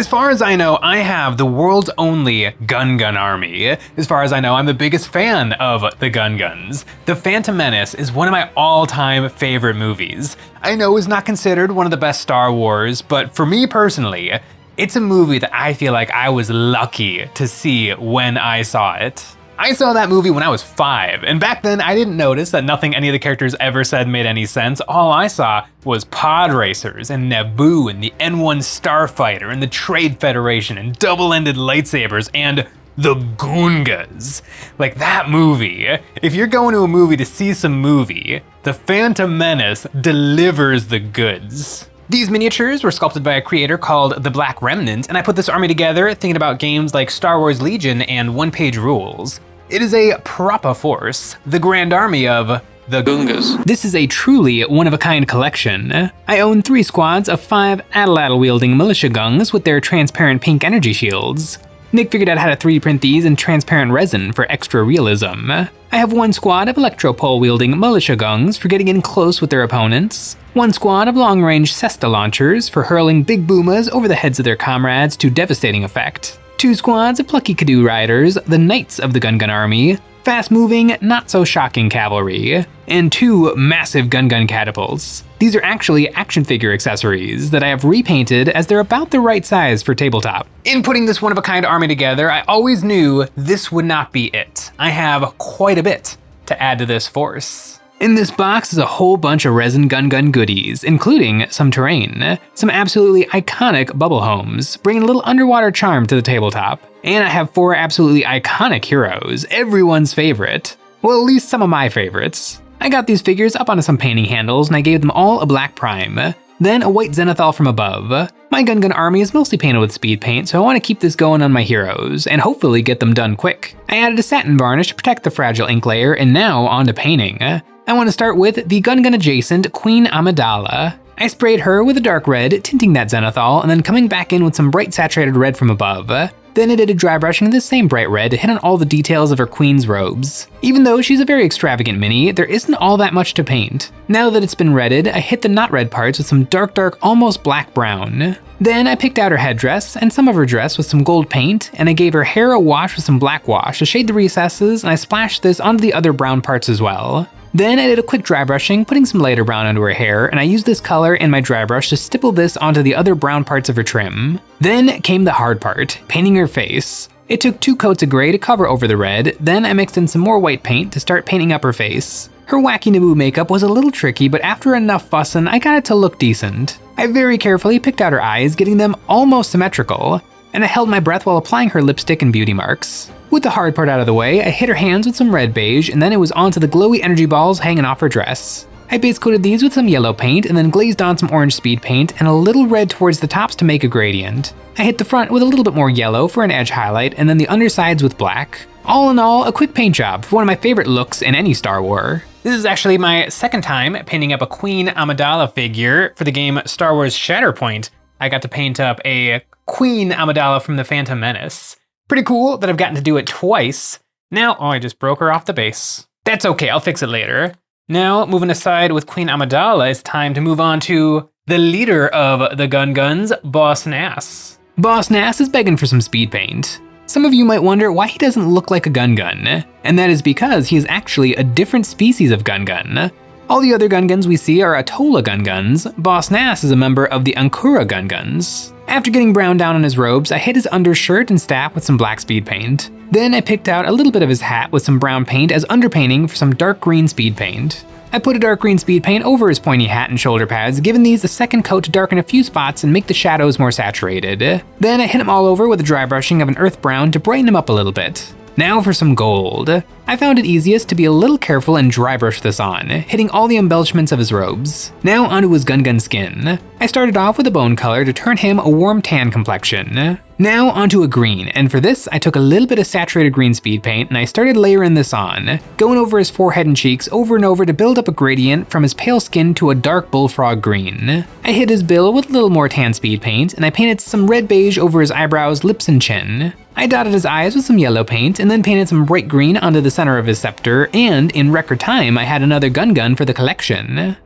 As far as I know, I have the world's only Gungan army. As far as I know, I'm the biggest fan of the Gungans. The Phantom Menace is one of my all-time favorite movies. I know it's not considered one of the best Star Wars, but for me personally, it's a movie that I feel like I was lucky to see when I saw it. I saw that movie when I was 5, and back then I didn't notice that nothing any of the characters ever said made any sense. All I saw was pod racers and Naboo and the N1 Starfighter and the Trade Federation and double-ended lightsabers and the Gungas. Like that movie, if you're going to a movie to see some movie, The Phantom Menace delivers the goods. These miniatures were sculpted by a creator called The Black Remnant, and I put this army together thinking about games like Star Wars Legion and one-page rules. It is a proper force, the grand army of the Gungas. This is a truly one-of-a-kind collection. I own 3 squads of 5 Amidala-wielding militia gungs with their transparent pink energy shields. Nick figured out how to 3D print these in transparent resin for extra realism. I have 1 squad of electropole-wielding militia gungs for getting in close with their opponents, 1 squad of long-range Cesta launchers for hurling big boomas over the heads of their comrades to devastating effect, 2 squads of plucky Kadoo riders, the Knights of the Gungan army, fast-moving, not-so-shocking cavalry, and 2 massive Gungan catapults. These are actually action figure accessories that I have repainted as they're about the right size for tabletop. In putting this one-of-a-kind army together, I always knew this would not be it. I have quite a bit to add to this force. In this box is a whole bunch of Resin Gungan goodies, including some terrain, some absolutely iconic bubble homes, bringing a little underwater charm to the tabletop. And I have 4 absolutely iconic heroes, everyone's favorite. Well, at least some of my favorites. I got these figures up onto some painting handles and I gave them all a black prime, then a white zenithal from above. My Gungan army is mostly painted with speed paint, so I want to keep this going on my heroes, and hopefully get them done quick. I added a satin varnish to protect the fragile ink layer, and now on to painting. I want to start with the Gungan adjacent Queen Amidala. I sprayed her with a dark red, tinting that zenithal, and then coming back in with some bright saturated red from above. Then I did a dry brushing of this same bright red to hit on all the details of her queen's robes. Even though she's a very extravagant mini, there isn't all that much to paint. Now that it's been redded, I hit the not red parts with some dark, almost black brown. Then I picked out her headdress and some of her dress with some gold paint, and I gave her hair a wash with some black wash to shade the recesses, and I splashed this onto the other brown parts as well. Then I did a quick dry brushing, putting some lighter brown onto her hair, and I used this color in my dry brush to stipple this onto the other brown parts of her trim. Then came the hard part, painting her face. It took 2 coats of gray to cover over the red, then I mixed in some more white paint to start painting up her face. Her wacky Naboo makeup was a little tricky, but after enough fussin', I got it to look decent. I very carefully picked out her eyes, getting them almost symmetrical, and I held my breath while applying her lipstick and beauty marks. With the hard part out of the way, I hit her hands with some red beige, and then it was onto the glowy energy balls hanging off her dress. I base coated these with some yellow paint and then glazed on some orange speed paint and a little red towards the tops to make a gradient. I hit the front with a little bit more yellow for an edge highlight and then the undersides with black. All in all, a quick paint job for one of my favorite looks in any Star Wars. This is actually my second time painting up a Queen Amidala figure for the game Star Wars Shatterpoint. I got to paint up a Queen Amidala from the Phantom Menace. Pretty cool that I've gotten to do it twice. Now, oh, I just broke her off the base. That's okay, I'll fix it later. Now, moving aside with Queen Amidala, it's time to move on to the leader of the Gungans, Boss Nass. Boss Nass is begging for some speed paint. Some of you might wonder why he doesn't look like a Gungan, and that is because he is actually a different species of Gungan. All the other Gungans we see are Atola Gungans. Boss Nass is a member of the Ankura Gungans. After getting brown down on his robes, I hit his undershirt and staff with some black speed paint. Then I picked out a little bit of his hat with some brown paint as underpainting for some dark green speed paint. I put a dark green speed paint over his pointy hat and shoulder pads, giving these a second coat to darken a few spots and make the shadows more saturated. Then I hit him all over with a dry brushing of an earth brown to brighten him up a little bit. Now for some gold. I found it easiest to be a little careful and dry brush this on, hitting all the embellishments of his robes. Now onto his Gungan skin. I started off with a bone color to turn him a warm tan complexion. Now onto a green, and for this I took a little bit of saturated green speed paint and I started layering this on, going over his forehead and cheeks over and over to build up a gradient from his pale skin to a dark bullfrog green. I hit his bill with a little more tan speed paint and I painted some red beige over his eyebrows, lips, and chin. I dotted his eyes with some yellow paint and then painted some bright green onto the center of his scepter, and in record time I had another Gungan for the collection.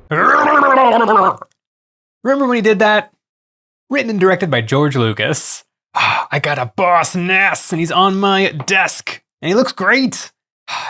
Remember when he did that? Written and directed by George Lucas. I got a boss Nass, and he's on my desk, and he looks great.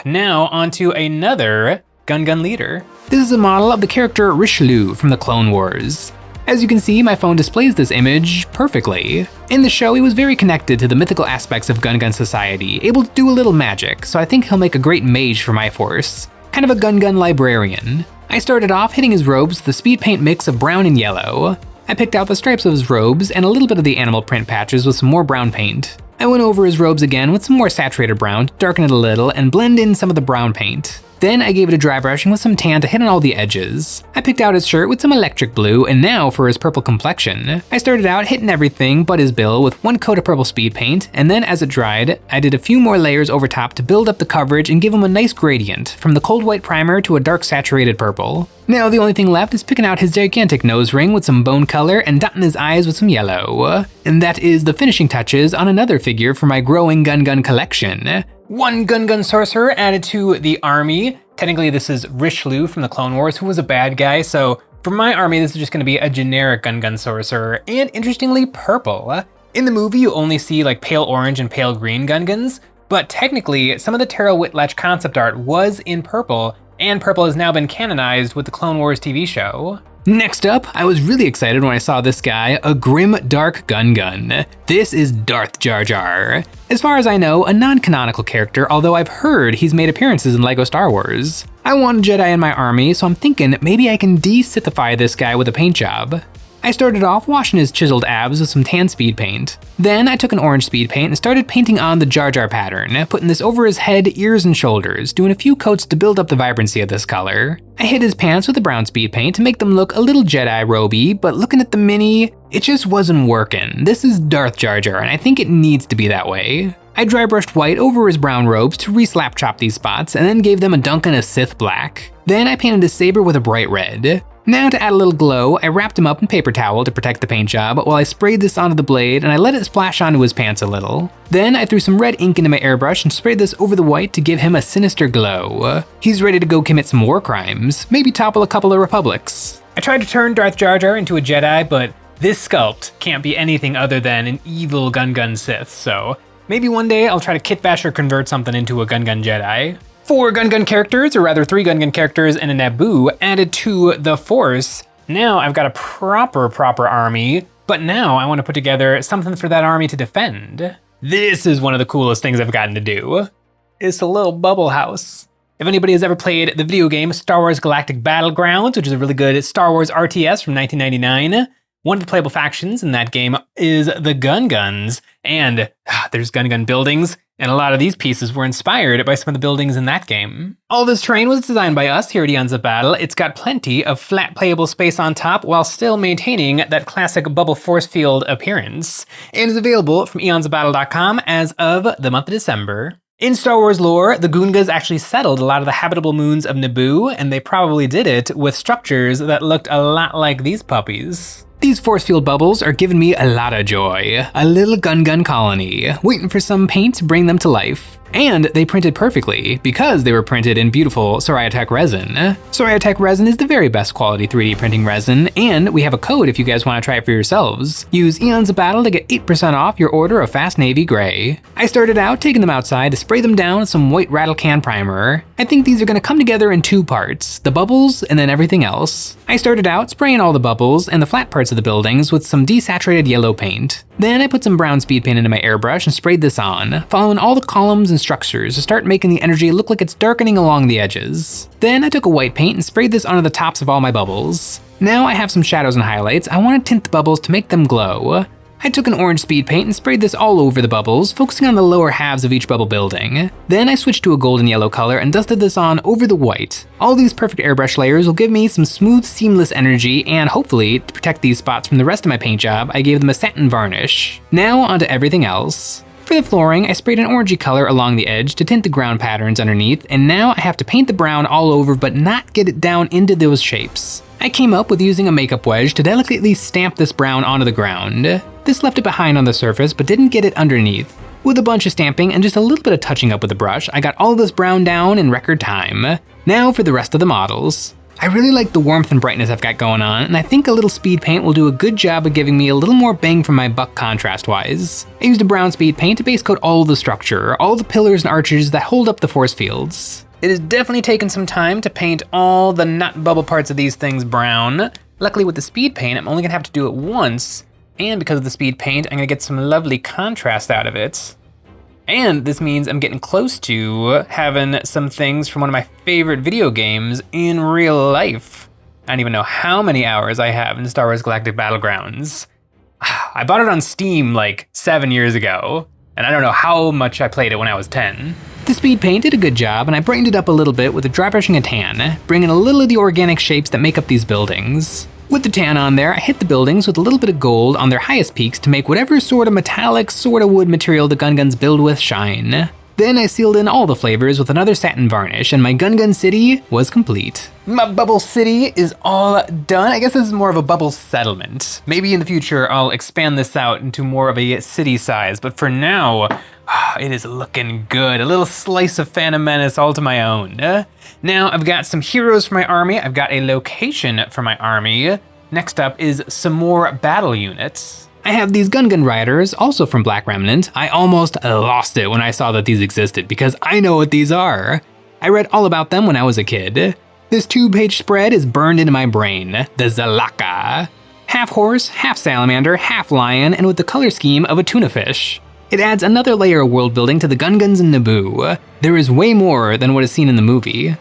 Now onto another Gungan leader. This is a model of the character Richelieu from the Clone Wars. As you can see, my phone displays this image perfectly. In the show, he was very connected to the mythical aspects of Gungan society, able to do a little magic, so I think he'll make a great mage for my force. Kind of a Gungan librarian. I started off hitting his robes with a speed paint mix of brown and yellow. I picked out the stripes of his robes and a little bit of the animal print patches with some more brown paint. I went over his robes again with some more saturated brown to darken it a little and blend in some of the brown paint. Then I gave it a dry brushing with some tan to hit on all the edges. I picked out his shirt with some electric blue, and now for his purple complexion. I started out hitting everything but his bill with one coat of purple speed paint, and then as it dried, I did a few more layers over top to build up the coverage and give him a nice gradient, from the cold white primer to a dark saturated purple. Now the only thing left is picking out his gigantic nose ring with some bone color and dotting his eyes with some yellow. And that is the finishing touches on another figure for my growing Gungan collection. One Gungan sorcerer added to the army. Technically this is Richelieu from the Clone Wars, who was a bad guy, so for my army this is just going to be a generic Gungan sorcerer, and interestingly purple. In the movie you only see like pale orange and pale green Gungans, but technically some of the Tara Whitlatch concept art was in purple, and purple has now been canonized with the Clone Wars TV show. Next up, I was really excited when I saw this guy, a grim dark Gungan. This is Darth Jar Jar. As far as I know, a non-canonical character, although I've heard he's made appearances in LEGO Star Wars. I want a Jedi in my army, so I'm thinking maybe I can de-Sithify this guy with a paint job. I started off washing his chiseled abs with some tan speed paint. Then I took an orange speed paint and started painting on the Jar Jar pattern, putting this over his head, ears, and shoulders, doing a few coats to build up the vibrancy of this color. I hit his pants with the brown speed paint to make them look a little Jedi roby, but looking at the mini, it just wasn't working. This is Darth Jar Jar, and I think it needs to be that way. I dry brushed white over his brown robes to re-slap chop these spots, and then gave them a dunk in a Sith black. Then I painted his saber with a bright red. Now to add a little glow, I wrapped him up in paper towel to protect the paint job while I sprayed this onto the blade and I let it splash onto his pants a little. Then I threw some red ink into my airbrush and sprayed this over the white to give him a sinister glow. He's ready to go commit some war crimes, maybe topple a couple of republics. I tried to turn Darth Jar Jar into a Jedi, but this sculpt can't be anything other than an evil Gungan Sith, so maybe one day I'll try to kit bash or convert something into a Gungan Jedi. 4 Gungan characters, or rather 3 Gungan characters and a Naboo added to the Force. Now I've got a proper army, but now I want to put together something for that army to defend. This is one of the coolest things I've gotten to do. It's a little bubble house. If anybody has ever played the video game Star Wars Galactic Battlegrounds, which is a really good Star Wars RTS from 1999, one of the playable factions in that game is the Gungans, and there's Gungan buildings, and a lot of these pieces were inspired by some of the buildings in that game. All this terrain was designed by us here at EonsOfBattle. It's got plenty of flat playable space on top while still maintaining that classic bubble force field appearance, and is available from EonsOfBattle.com as of the month of December. In Star Wars lore, the Gungas actually settled a lot of the habitable moons of Naboo, and they probably did it with structures that looked a lot like these puppies. These force field bubbles are giving me a lot of joy. A little Gungan colony, waiting for some paint to bring them to life. And they printed perfectly, because they were printed in beautiful Sorcerer resin. Sorcerer resin is the very best quality 3D printing resin, and we have a code if you guys want to try it for yourselves. Use EonsOfBattle to get 8% off your order of Fast Navy Gray. I started out taking them outside to spray them down with some white rattle can primer. I think these are going to come together in 2 parts, the bubbles and then everything else. I started out spraying all the bubbles and the flat parts of the buildings with some desaturated yellow paint. Then I put some brown speed paint into my airbrush and sprayed this on, following all the columns and structures to start making the energy look like it's darkening along the edges. Then I took a white paint and sprayed this onto the tops of all my bubbles. Now I have some shadows and highlights. I want to tint the bubbles to make them glow. I took an orange speed paint and sprayed this all over the bubbles, focusing on the lower halves of each bubble building. Then I switched to a golden yellow color and dusted this on over the white. All these perfect airbrush layers will give me some smooth, seamless energy, and hopefully, to protect these spots from the rest of my paint job, I gave them a satin varnish. Now onto everything else. For the flooring, I sprayed an orangey color along the edge to tint the ground patterns underneath, and now I have to paint the brown all over but not get it down into those shapes. I came up with using a makeup wedge to delicately stamp this brown onto the ground. This left it behind on the surface but didn't get it underneath. With a bunch of stamping and just a little bit of touching up with the brush, I got all this brown down in record time. Now for the rest of the models. I really like the warmth and brightness I've got going on, and I think a little speed paint will do a good job of giving me a little more bang for my buck contrast-wise. I used a brown speed paint to base coat all the structure, all the pillars and arches that hold up the force fields. It has definitely taken some time to paint all the nut bubble parts of these things brown. Luckily with the speed paint, I'm only gonna have to do it once, and because of the speed paint, I'm gonna get some lovely contrast out of it. And this means I'm getting close to having some things from one of my favorite video games in real life. I don't even know how many hours I have in Star Wars Galactic Battlegrounds. I bought it on Steam like 7 years ago, and I don't know how much I played it when I was 10. The speed paint did a good job, and I brightened it up a little bit with a dry brushing of tan, bringing a little of the organic shapes that make up these buildings. With the tan on there, I hit the buildings with a little bit of gold on their highest peaks to make whatever sort of metallic, sort of wood material the Gungans build with shine. Then I sealed in all the flavors with another satin varnish, and my Gungan city was complete. My bubble city is all done. I guess this is more of a bubble settlement. Maybe in the future I'll expand this out into more of a city size, but for now, it is looking good. A little slice of Phantom Menace all to my own. Now I've got some heroes for my army. I've got a location for my army. Next up is some more battle units. I have these Gungan riders, also from Black Remnant. I almost lost it when I saw that these existed because I know what these are. I read all about them when I was a kid. This 2-page spread is burned into my brain. The Zalaaca. Half horse, half salamander, half lion, and with the color scheme of a tuna fish. It adds another layer of world building to the Gungans in Naboo. There is way more than what is seen in the movie.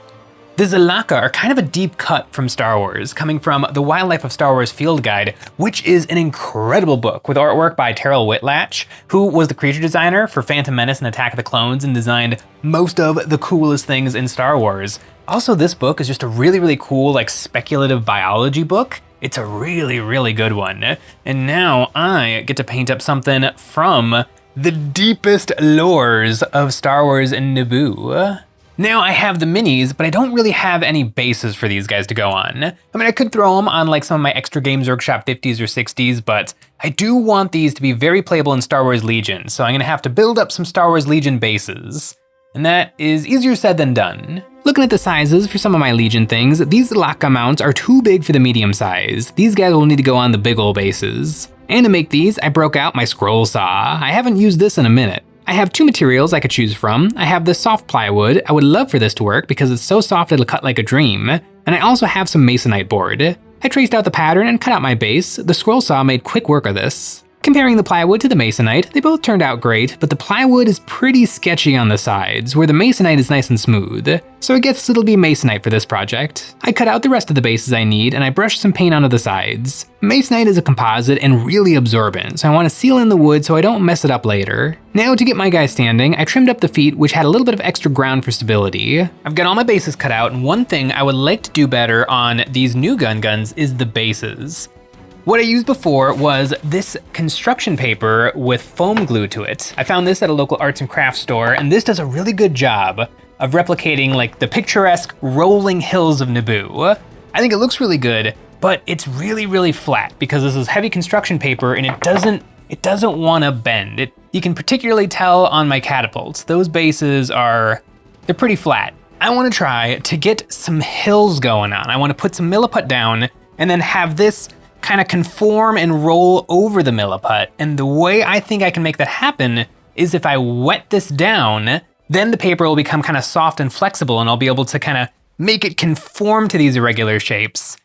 The Zalaaca are kind of a deep cut from Star Wars, coming from the Wildlife of Star Wars Field Guide, which is an incredible book with artwork by Terrell Whitlatch, who was the creature designer for Phantom Menace and Attack of the Clones and designed most of the coolest things in Star Wars. Also, this book is just a really, really cool, like, speculative biology book. It's a really, really good one. And now I get to paint up something from the deepest lores of Star Wars and Naboo. Now I have the minis, but I don't really have any bases for these guys to go on. I mean, I could throw them on like some of my extra Games Workshop 50s or 60s, but I do want these to be very playable in Star Wars Legion, so I'm gonna have to build up some Star Wars Legion bases. And that is easier said than done. Looking at the sizes for some of my Legion things, these Zalaaca mounts are too big for the medium size. These guys will need to go on the big ol' bases. And to make these, I broke out my scroll saw. I haven't used this in a minute. I have 2 materials I could choose from. I have this soft plywood. I would love for this to work because it's so soft it'll cut like a dream. And I also have some masonite board. I traced out the pattern and cut out my base. The scroll saw made quick work of this. Comparing the plywood to the masonite, they both turned out great, but the plywood is pretty sketchy on the sides, where the masonite is nice and smooth. So I guess it'll be masonite for this project. I cut out the rest of the bases I need, and I brushed some paint onto the sides. Masonite is a composite and really absorbent, so I want to seal in the wood so I don't mess it up later. Now to get my guy standing, I trimmed up the feet, which had a little bit of extra ground for stability. I've got all my bases cut out, and one thing I would like to do better on these new Gungans is the bases. What I used before was this construction paper with foam glue to it. I found this at a local arts and crafts store, and this does a really good job of replicating like the picturesque rolling hills of Naboo. I think it looks really good, but it's really, really flat because this is heavy construction paper and it doesn't want to bend. You can particularly tell on my catapults. Those bases they're pretty flat. I want to try to get some hills going on. I want to put some milliput down and then have this kind of conform and roll over the milliput. And the way I think I can make that happen is if I wet this down, then the paper will become kind of soft and flexible and I'll be able to kind of make it conform to these irregular shapes.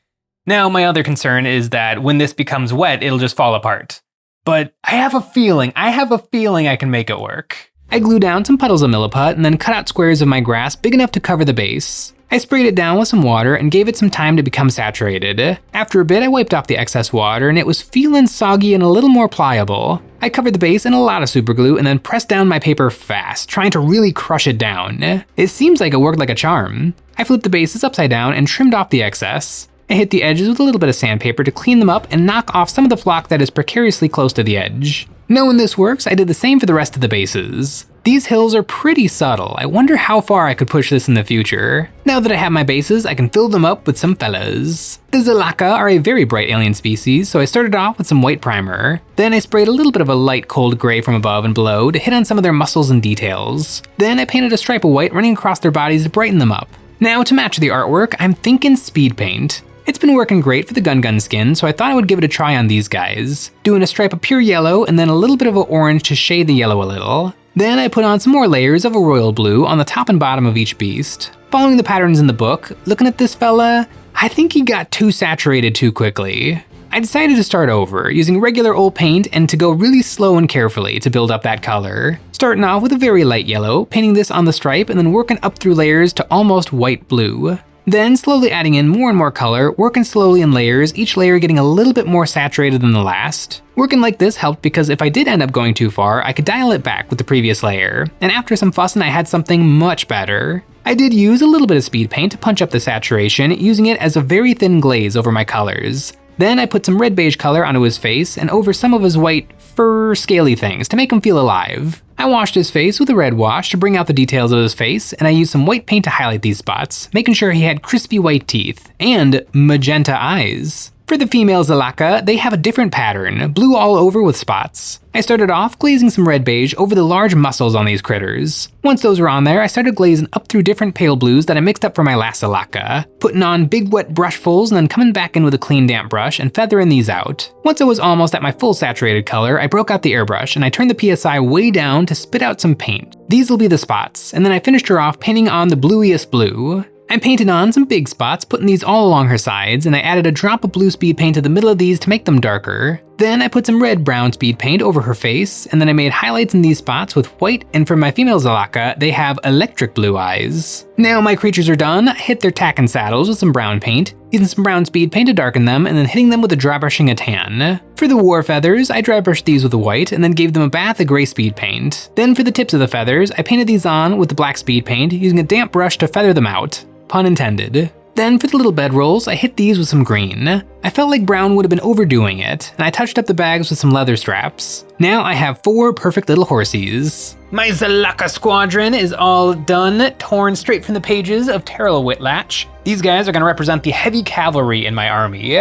Now, my other concern is that when this becomes wet, it'll just fall apart. But I have a feeling I can make it work. I glued down some puddles of milliput and then cut out squares of my grass big enough to cover the base. I sprayed it down with some water and gave it some time to become saturated. After a bit, I wiped off the excess water and it was feeling soggy and a little more pliable. I covered the base in a lot of super glue and then pressed down my paper fast, trying to really crush it down. It seems like it worked like a charm. I flipped the bases upside down and trimmed off the excess. I hit the edges with a little bit of sandpaper to clean them up and knock off some of the flock that is precariously close to the edge. Knowing this works, I did the same for the rest of the bases. These hills are pretty subtle. I wonder how far I could push this in the future. Now that I have my bases, I can fill them up with some fellas. The Zalaaca are a very bright alien species, so I started off with some white primer. Then I sprayed a little bit of a light cold gray from above and below to hit on some of their muscles and details. Then I painted a stripe of white running across their bodies to brighten them up. Now to match the artwork, I'm thinking speed paint. It's been working great for the Gungan skin, so I thought I would give it a try on these guys. Doing a stripe of pure yellow and then a little bit of an orange to shade the yellow a little. Then I put on some more layers of a royal blue on the top and bottom of each beast. Following the patterns in the book, looking at this fella, I think he got too saturated too quickly. I decided to start over, using regular old paint and to go really slow and carefully to build up that color. Starting off with a very light yellow, painting this on the stripe and then working up through layers to almost white blue. Then slowly adding in more and more color, working slowly in layers, each layer getting a little bit more saturated than the last. Working like this helped because if I did end up going too far, I could dial it back with the previous layer. And after some fussing, I had something much better. I did use a little bit of speed paint to punch up the saturation, using it as a very thin glaze over my colors. Then I put some red beige color onto his face and over some of his white, fur, scaly things to make him feel alive. I washed his face with a red wash to bring out the details of his face, and I used some white paint to highlight these spots, making sure he had crispy white teeth and magenta eyes. For the female Zalaaca, they have a different pattern, blue all over with spots. I started off glazing some red beige over the large muscles on these critters. Once those were on there, I started glazing up through different pale blues that I mixed up for my last Zalaaca, putting on big wet brushfuls and then coming back in with a clean damp brush and feathering these out. Once I was almost at my full saturated color, I broke out the airbrush and I turned the PSI way down to spit out some paint. These will be the spots, and then I finished her off painting on the bluiest blue. I painted on some big spots, putting these all along her sides, and I added a drop of blue speed paint to the middle of these to make them darker. Then I put some red-brown speed paint over her face, and then I made highlights in these spots with white, and for my female Zalaaca, they have electric blue eyes. Now my creatures are done, I hit their tack and saddles with some brown paint, using some brown speed paint to darken them, and then hitting them with a dry brushing a tan. For the war feathers, I dry brushed these with a white, and then gave them a bath of gray speed paint. Then for the tips of the feathers, I painted these on with the black speed paint, using a damp brush to feather them out. Pun intended. Then for the little bedrolls, I hit these with some green. I felt like brown would have been overdoing it, and I touched up the bags with some leather straps. Now I have 4 perfect little horsies. My Zalaaca squadron is all done, torn straight from the pages of Terrell Whitlatch. These guys are going to represent the heavy cavalry in my army.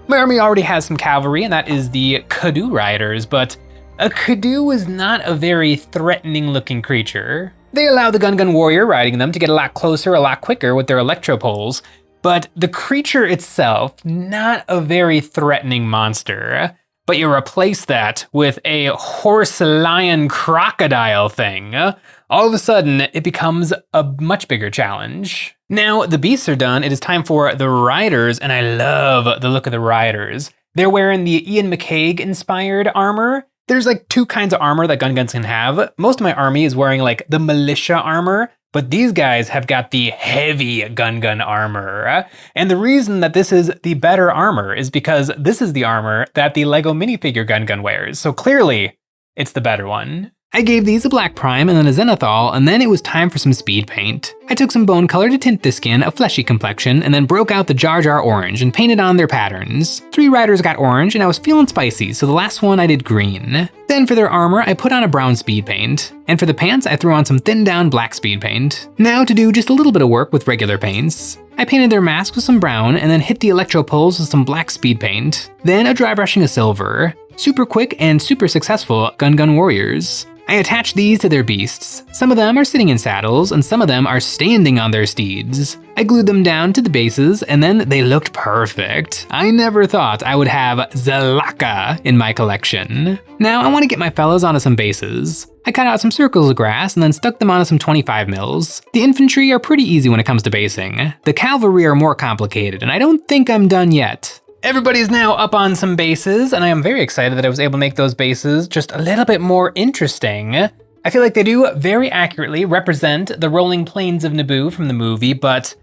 My army already has some cavalry, and that is the Kadu riders, but a Kadu is not a very threatening looking creature. They allow the Gungan warrior riding them to get a lot closer, a lot quicker with their electro poles, but the creature itself, not a very threatening monster. But you replace that with a horse, lion, crocodile thing, all of a sudden it becomes a much bigger challenge. Now the beasts are done, it is time for the riders, and I love the look of the riders. They're wearing the Ian McCaig inspired armor. There's like 2 kinds of armor that Gungans can have. Most of my army is wearing like the militia armor, but these guys have got the heavy Gungan armor. And the reason that this is the better armor is because this is the armor that the Lego minifigure Gungan wears. So clearly, it's the better one. I gave these a black prime and then a zenithal, and then it was time for some speed paint. I took some bone color to tint the skin a fleshy complexion, and then broke out the Jar Jar orange and painted on their patterns. 3 riders got orange, and I was feeling spicy, so the last one I did green. Then for their armor, I put on a brown speed paint. And for the pants, I threw on some thinned down black speed paint. Now to do just a little bit of work with regular paints. I painted their masks with some brown, and then hit the electro poles with some black speed paint. Then a dry brushing of silver. Super quick and super successful Gungan warriors. I attached these to their beasts. Some of them are sitting in saddles, and some of them are standing on their steeds. I glued them down to the bases, and then they looked perfect. I never thought I would have Zalaaca in my collection. Now I want to get my fellas onto some bases. I cut out some circles of grass and then stuck them onto some 25 mils. The infantry are pretty easy when it comes to basing. The cavalry are more complicated, and I don't think I'm done yet. Everybody's now up on some bases, and I am very excited that I was able to make those bases just a little bit more interesting. I feel like they do very accurately represent the rolling plains of Naboo from the movie, but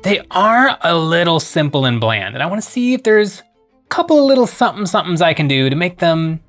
they are a little simple and bland, and I want to see if there's a couple of little somethings I can do to make them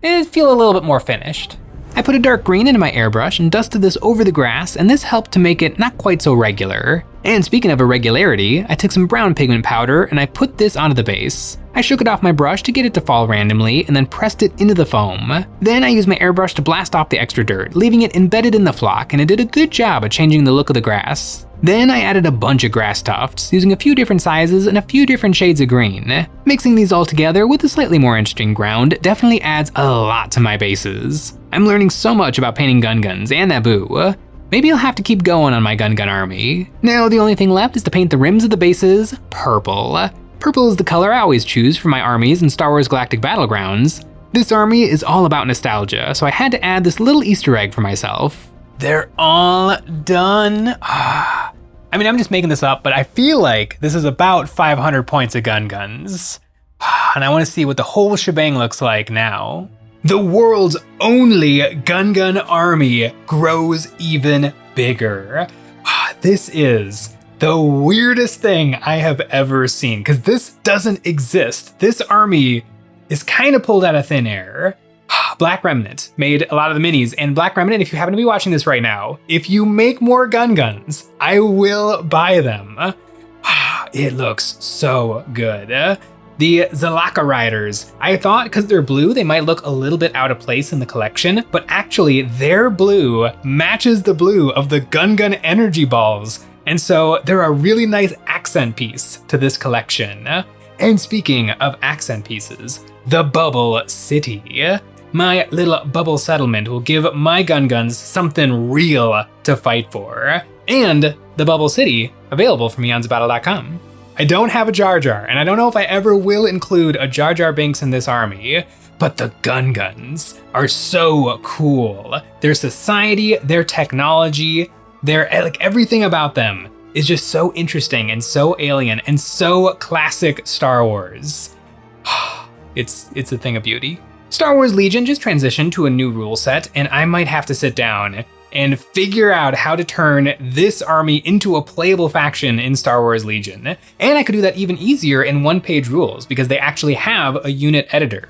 feel a little bit more finished. I put a dark green into my airbrush and dusted this over the grass, and this helped to make it not quite so regular. And speaking of irregularity, I took some brown pigment powder and I put this onto the base. I shook it off my brush to get it to fall randomly and then pressed it into the foam. Then I used my airbrush to blast off the extra dirt, leaving it embedded in the flock, and it did a good job of changing the look of the grass. Then I added a bunch of grass tufts, using a few different sizes and a few different shades of green. Mixing these all together with a slightly more interesting ground definitely adds a lot to my bases. I'm learning so much about painting Gungans and Naboo. maybe I'll have to keep going on my Gungan army. Now the only thing left is to paint the rims of the bases purple. Purple is the color I always choose for my armies in Star Wars Galactic Battlegrounds. This army is all about nostalgia, so I had to add this little Easter egg for myself. They're all done. I mean, I'm just making this up, but I feel like this is about 500 points of Gungans. And I want to see what the whole shebang looks like now. The world's only Gungan army grows even bigger. This is the weirdest thing I have ever seen, because this doesn't exist. This army is kind of pulled out of thin air. Black Remnant made a lot of the minis, and Black Remnant, if you happen to be watching this right now, if you make more Gungans, I will buy them. It looks so good. The Zalaaca riders, I thought because they're blue, they might look a little bit out of place in the collection, but actually their blue matches the blue of the Gungan energy balls. And so they're a really nice accent piece to this collection. And speaking of accent pieces, the Bubble City. My little bubble settlement will give my Gungans something real to fight for. And the Bubble City, available from EonsOfBattle.com. I don't have a Jar Jar, and I don't know if I ever will include a Jar Jar Binks in this army, but the Gungans are so cool. Their society, their technology, their everything about them is just so interesting and so alien and so classic Star Wars. It's a thing of beauty. Star Wars Legion just transitioned to a new rule set, and I might have to sit down and figure out how to turn this army into a playable faction in Star Wars Legion. And I could do that even easier in one-page rules because they actually have a unit editor.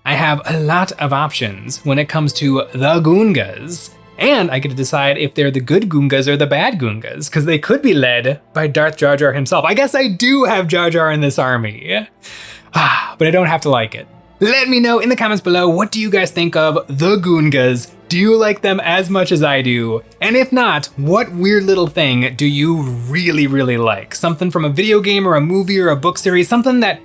I have a lot of options when it comes to the Gungas. And I get to decide if they're the good Gungas or the bad Gungas, because they could be led by Darth Jar Jar himself. I guess I do have Jar Jar in this army. But I don't have to like it. Let me know in the comments below, what do you guys think of the Gungas? Do you like them as much as I do? And if not, what weird little thing do you really, really like? Something from a video game or a movie or a book series, something that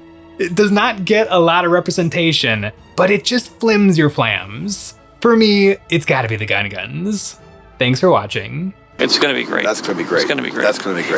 does not get a lot of representation, but it just flims your flams. For me, it's gotta be the Gungans. Thanks for watching. It's gonna be great. That's gonna be great. It's gonna be great. That's gonna be great.